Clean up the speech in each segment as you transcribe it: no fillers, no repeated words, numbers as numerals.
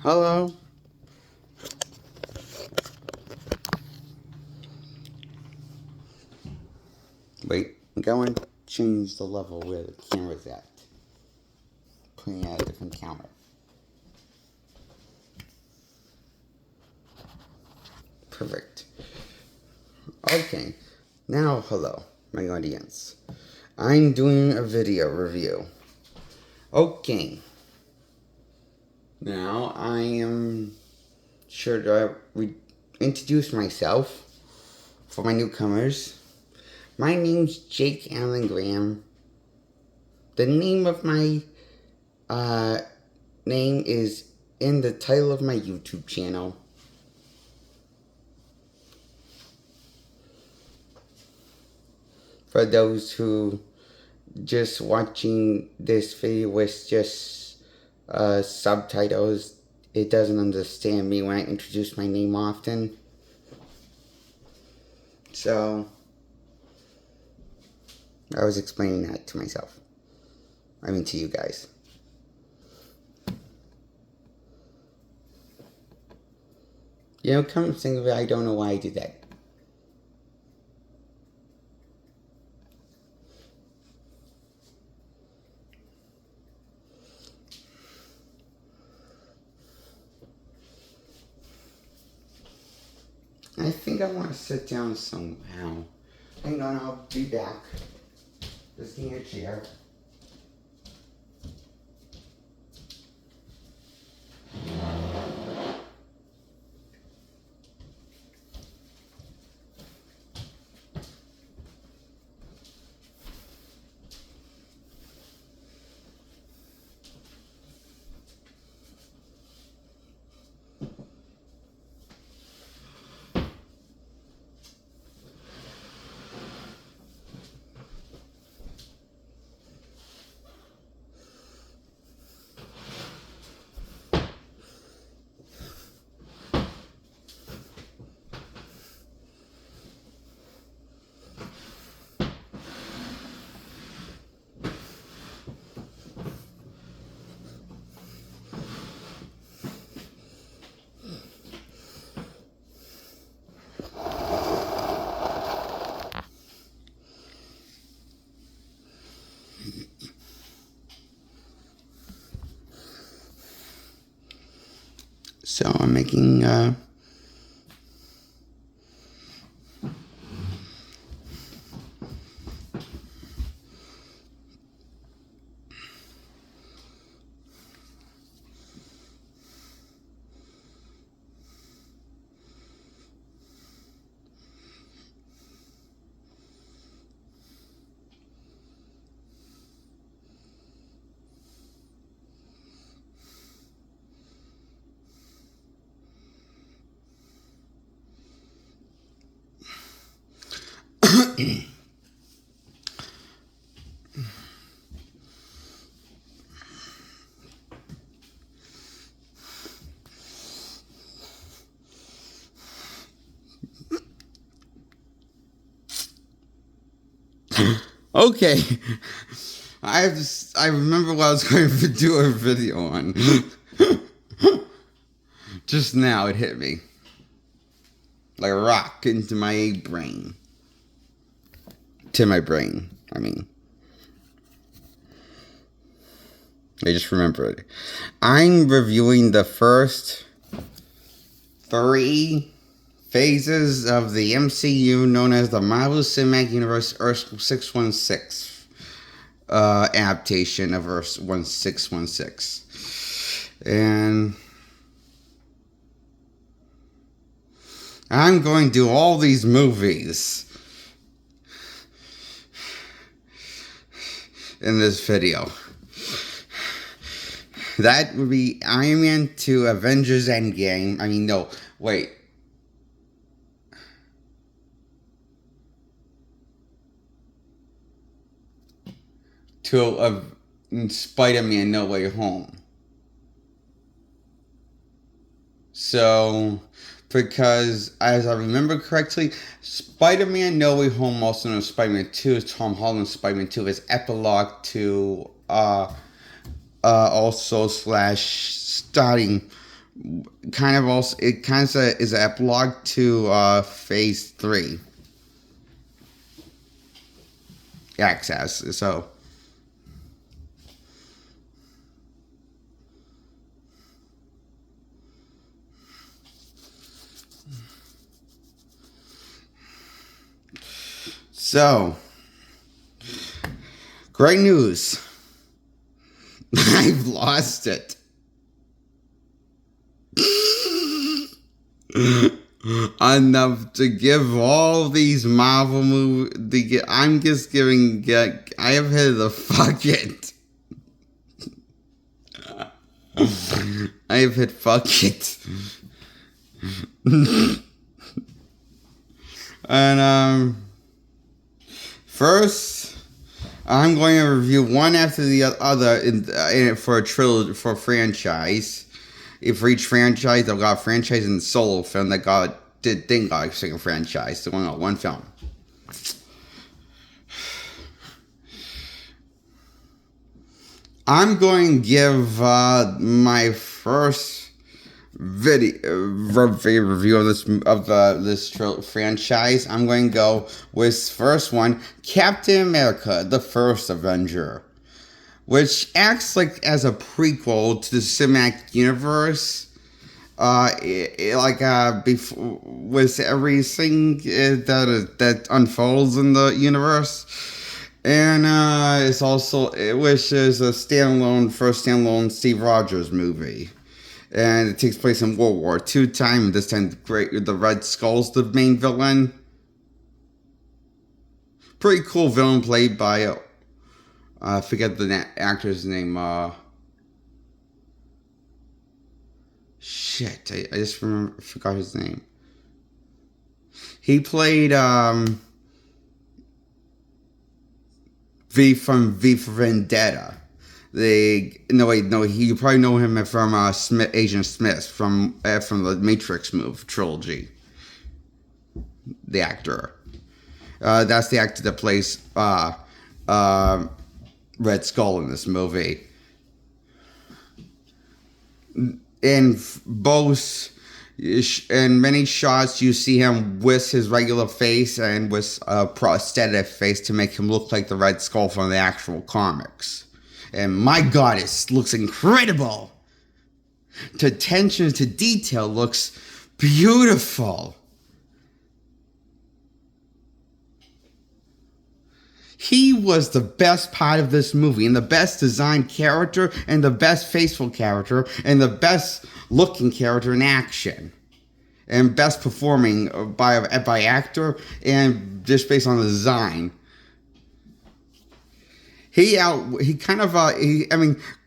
Hello. Wait, I'm going to change the level where the camera's at. Putting out a different camera. Perfect. Okay. Now, hello, my audience. I'm doing a video review. Okay. Now, I am sure to introduce myself for my newcomers. My name's Jake Allen Graham. The name of my name is in the title of my YouTube channel. For those who just watching this video with just subtitles, it doesn't understand me when I introduce my name often. So, I was explaining that to myself. I mean to you guys. You know, come to think of it, I don't know why I did that. I think I want to sit down somehow. Hang on, I'll be back. Just give me a chair. So I'm making okay. I remember what I was going to do a video on. Just now it hit me. Like a rock into my brain. To my brain, I mean. I just remembered. I'm reviewing the first 3 phases of the MCU known as the Marvel Cinematic Universe EARTH-616 adaptation of EARTH-616. And I'm going to do all these movies in this video. That would be Iron Man 2, Avengers Endgame. I mean, no, wait. To Spider-Man No Way Home. So, because as I remember correctly, Spider-Man No Way Home, also known as Spider-Man 2, is Tom Holland's Spider-Man 2, is epilogue to also / starting kind of also it kind of is an epilogue to Phase 3 access. So great news. I've lost it. Enough to give all these Marvel movies. I'm just giving. I have hit the fuck it. I have hit fuck it. And first, I'm going to review one after the other for a trilogy, for a franchise. For each franchise, I've got a franchise and a solo film that didn't got a second franchise. So going on one film. I'm going to give my first review of this franchise. I'm going to go with first one, Captain America: The First Avenger, which acts like as a prequel to the cinematic universe. Before with everything that unfolds in the universe, and it's also which is a first standalone Steve Rogers movie, and it takes place in World War II time. This time, the Red Skull's the main villain. Pretty cool villain played by I forget the actor's name. Shit, I just forgot his name. He played V for Vendetta. You probably know him from Agent Smith from the Matrix trilogy. The actor. That's the actor that plays Red Skull in this movie. In many shots, you see him with his regular face and with a prosthetic face to make him look like the Red Skull from the actual comics. And my God, it looks incredible. The attention to detail looks beautiful. He was the best part of this movie, and the best designed character, and the best faithful character, and the best looking character in action, and best performing by actor, and just based on the design.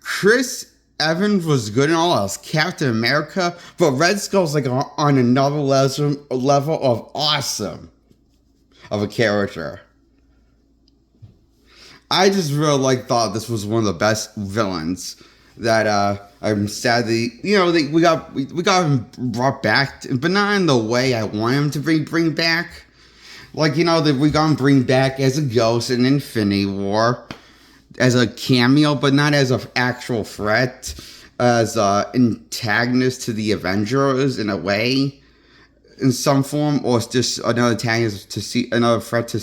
Chris Evans was good and all else, Captain America, but Red Skull's like on another level of awesome of a character. I just really thought this was one of the best villains that I'm sad we got him brought back, but not in the way I want him to bring back. We got him bring back as a ghost in Infinity War, as a cameo, but not as an actual threat, as an antagonist to the Avengers in a way, in some form, or just another antagonist to see another threat to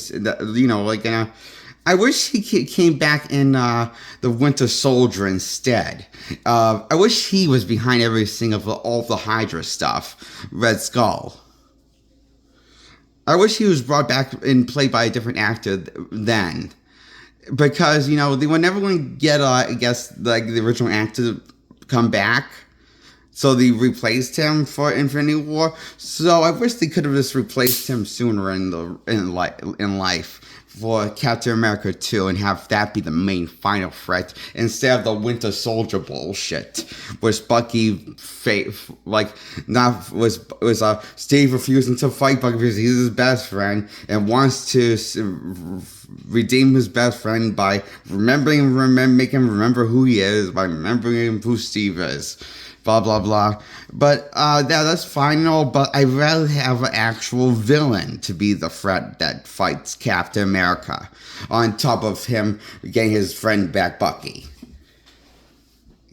I wish he came back in the Winter Soldier instead. I wish he was behind everything of all the Hydra stuff, Red Skull. I wish he was brought back and played by a different actor then. Because, they were never going to get, the original actor to come back. So they replaced him for Infinity War. So I wish they could have just replaced him sooner in life for Captain America 2 and have that be the main final threat instead of the Winter Soldier bullshit, where Bucky Steve refusing to fight Bucky because he's his best friend and wants to redeem his best friend by making him remember who he is, by remembering who Steve is. Blah, blah, blah. But that's fine and all, but I'd rather have an actual villain to be the threat that fights Captain America, on top of him getting his friend back, Bucky.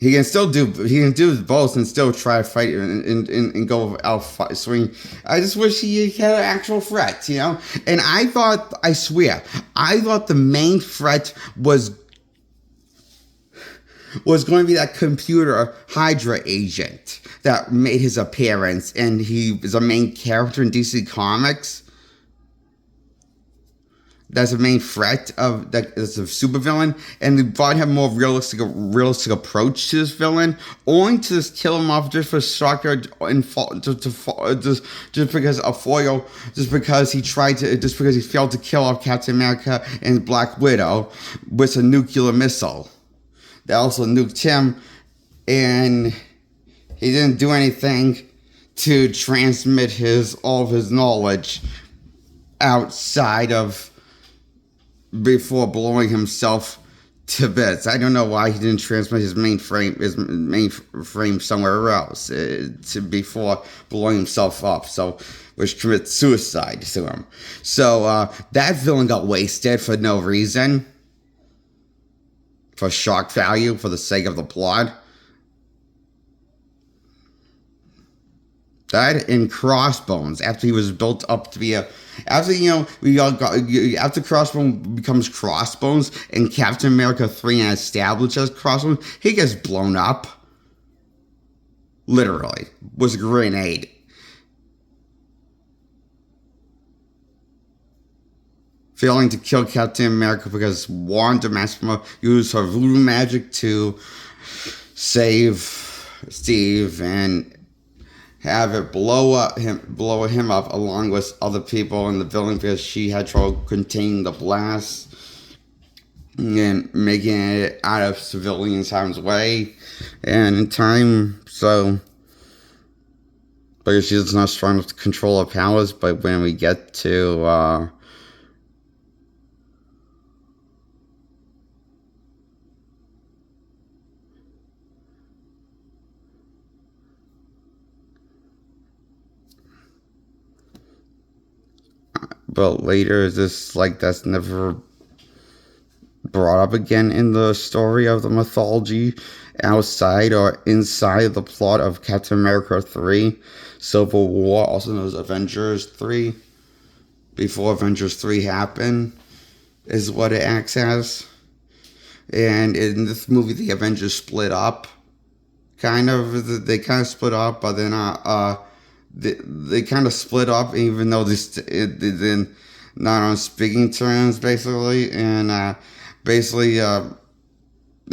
he can do both and still try to fight and go out swing. I just wish he had an actual threat, you know. And I thought the main threat was going to be that computer Hydra agent that made his appearance, and he is a main character in DC Comics. That's the main threat of that is a supervillain, and they brought him more realistic approach to this villain, only to just kill him off just for shocker and just because a foil, just because he failed to kill off Captain America and Black Widow with a nuclear missile that also nuked him, and he didn't do anything to transmit all of his knowledge outside of before blowing himself to bits. I don't know why he didn't transmit his mainframe somewhere else before blowing himself up. So, which commits suicide to him. So that villain got wasted for no reason, for shock value, for the sake of the plot. That in Crossbones, after he was built up to be after Crossbones becomes Crossbones and Captain America 3 establishes Crossbones, he gets blown up. Literally. Was a grenade. Failing to kill Captain America because Wanda Maximoff used her voodoo magic to save Steve and have it blow him up along with other people in the building because she had trouble containing the blast and making it out of civilians' harm's way. And in time, so because she's not strong enough to control her powers, but when we get to but later, that's never brought up again in the story of the mythology outside or inside the plot of Captain America 3, Civil War, also known as Avengers 3, before Avengers 3 happened, is what it acts as. And in this movie, the Avengers split up. They kind of split up, but then they kind of split up, even though they're not on speaking terms, basically. And in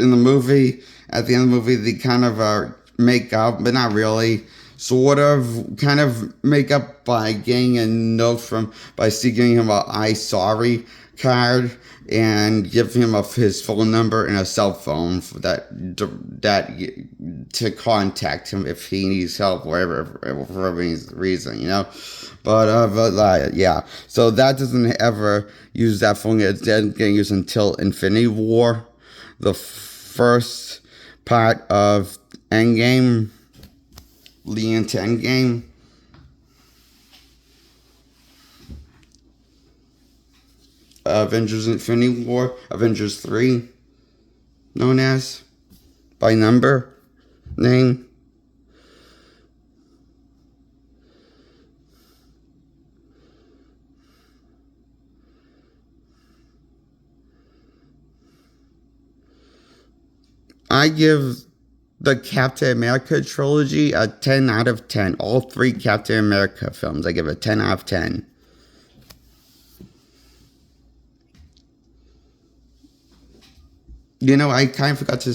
the movie, at the end of the movie, they kind of make up, but not really. Sort of, kind of make up by getting a note by giving him a "I sorry" card and giving him his phone number and a cell phone for that to contact him if he needs help, whatever for any reason, you know. But yeah. So that doesn't ever use that phone. It's then getting used until Infinity War, the first part of Endgame, leading into Endgame. Avengers Infinity War, Avengers 3, known as, by name. I give the Captain America trilogy a 10 out of 10. All three Captain America films, I give a 10 out of 10. You know, I kind of forgot to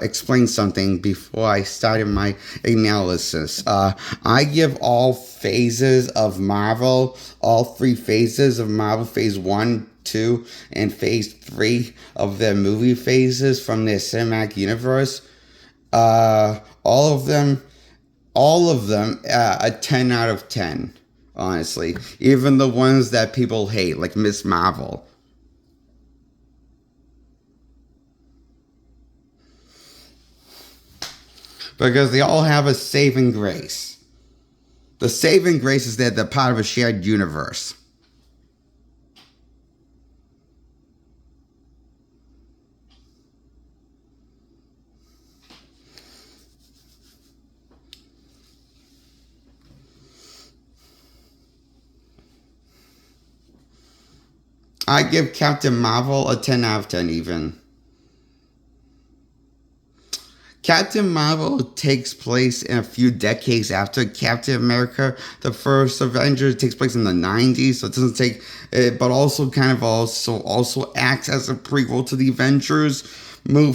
explain something before I started my analysis. I give all phases of Marvel, all three phases of Marvel, phase 1, 2, and phase 3 of their movie phases from their cinematic universe, all of them, a 10 out of 10, honestly. Even the ones that people hate, like Miss Marvel. Because they all have a saving grace. The saving grace is that they're part of a shared universe. I give Captain Marvel a 10 out of 10 even. Captain Marvel takes place in a few decades after Captain America. The first Avengers takes place in the 90s, so it doesn't take, but also kind of also acts as a prequel to the Avengers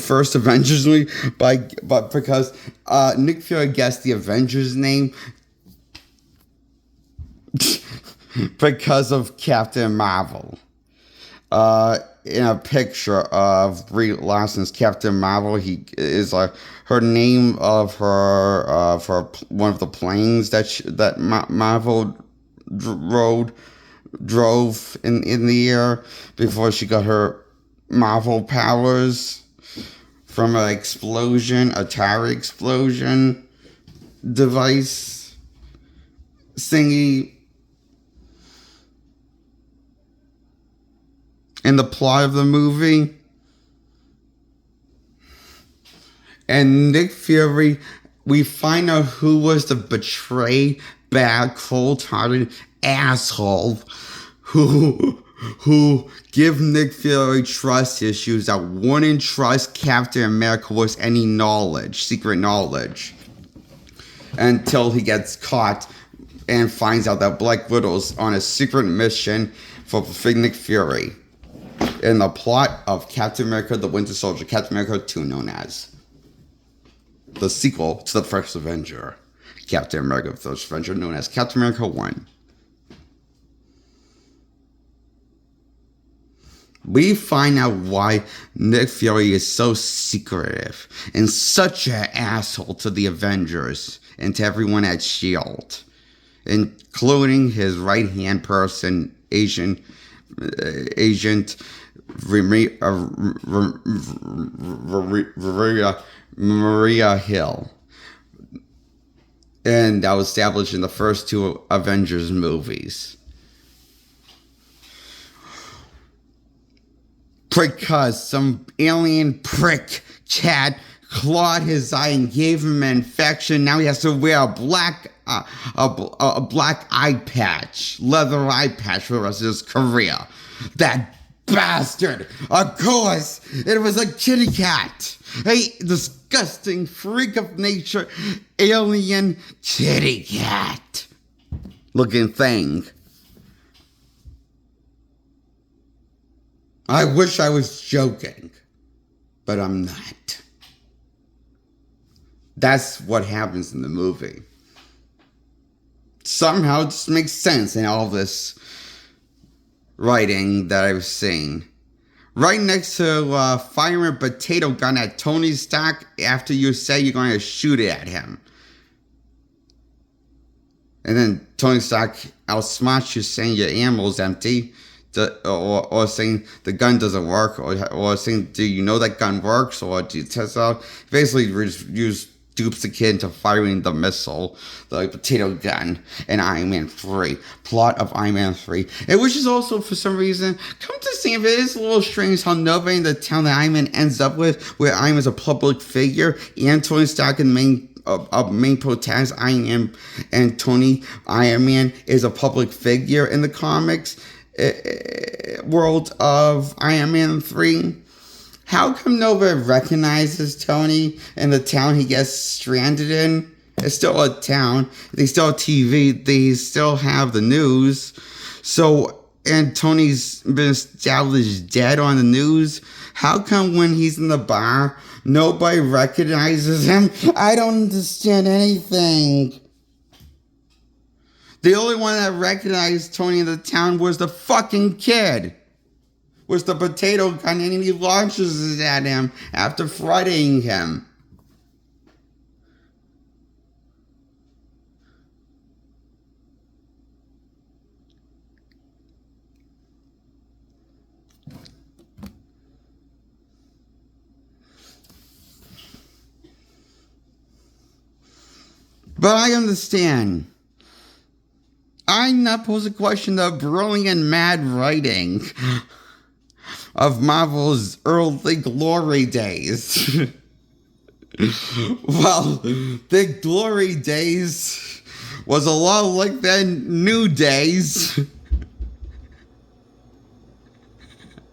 first Avengers movie, but because Nick Fury guessed the Avengers name because of Captain Marvel. In a picture of Brie Larson's Captain Marvel, he is her name of her for one of the planes that Marvel drove in the air before she got her Marvel powers from an explosion, Atari explosion device thingy. In the plot of the movie. And Nick Fury, we find out who was the betrayed, bad, cold-hearted asshole who give Nick Fury trust issues that wouldn't trust Captain America with any knowledge, secret knowledge, until he gets caught and finds out that Black Widow's on a secret mission for Nick Fury. In the plot of Captain America the Winter Soldier, Captain America 2, known as the sequel to the first Avenger, Captain America the First Avenger, known as Captain America 1. We find out why Nick Fury is so secretive and such an asshole to the Avengers and to everyone at S.H.I.E.L.D., including his right-hand person, Agent Maria Hill. And that was established in the first two Avengers movies. Because some alien prick cat clawed his eye and gave him an infection. Now he has to wear a black eye patch, leather eye patch for the rest of his career. That bastard! Of course, it was a kitty cat. A disgusting freak of nature, alien kitty cat looking thing. I wish I was joking, but I'm not. That's what happens in the movie. Somehow it just makes sense in all this writing that I've seen. Right next to firing a potato gun at Tony Stark after you say you're going to shoot it at him. And then Tony Stark outsmarts you saying your ammo's empty. Or saying the gun doesn't work. Or saying, do you know that gun works? Or do you test it out? Basically, dupes the kid into firing the missile, the potato gun, in Iron Man 3. Plot of Iron Man 3. And which is also, for some reason, come to think of it, it's a little strange how nobody in the town that Iron Man ends up with, where Iron Man is a public figure, and Tony Stark and main protagonist, Iron Man, and Tony, Iron Man, is a public figure in the comics world of Iron Man 3. How come nobody recognizes Tony in the town he gets stranded in? It's still a town. They still have TV. They still have the news. So, and Tony's been established dead on the news. How come when he's in the bar, nobody recognizes him? I don't understand anything. The only one that recognized Tony in the town was the fucking kid. Was the potato gun, and he launches it at him after frightening him. But I understand. I'm not supposed to question the brilliant mad writing of Marvel's early glory days. Well, the glory days was a lot like the new days.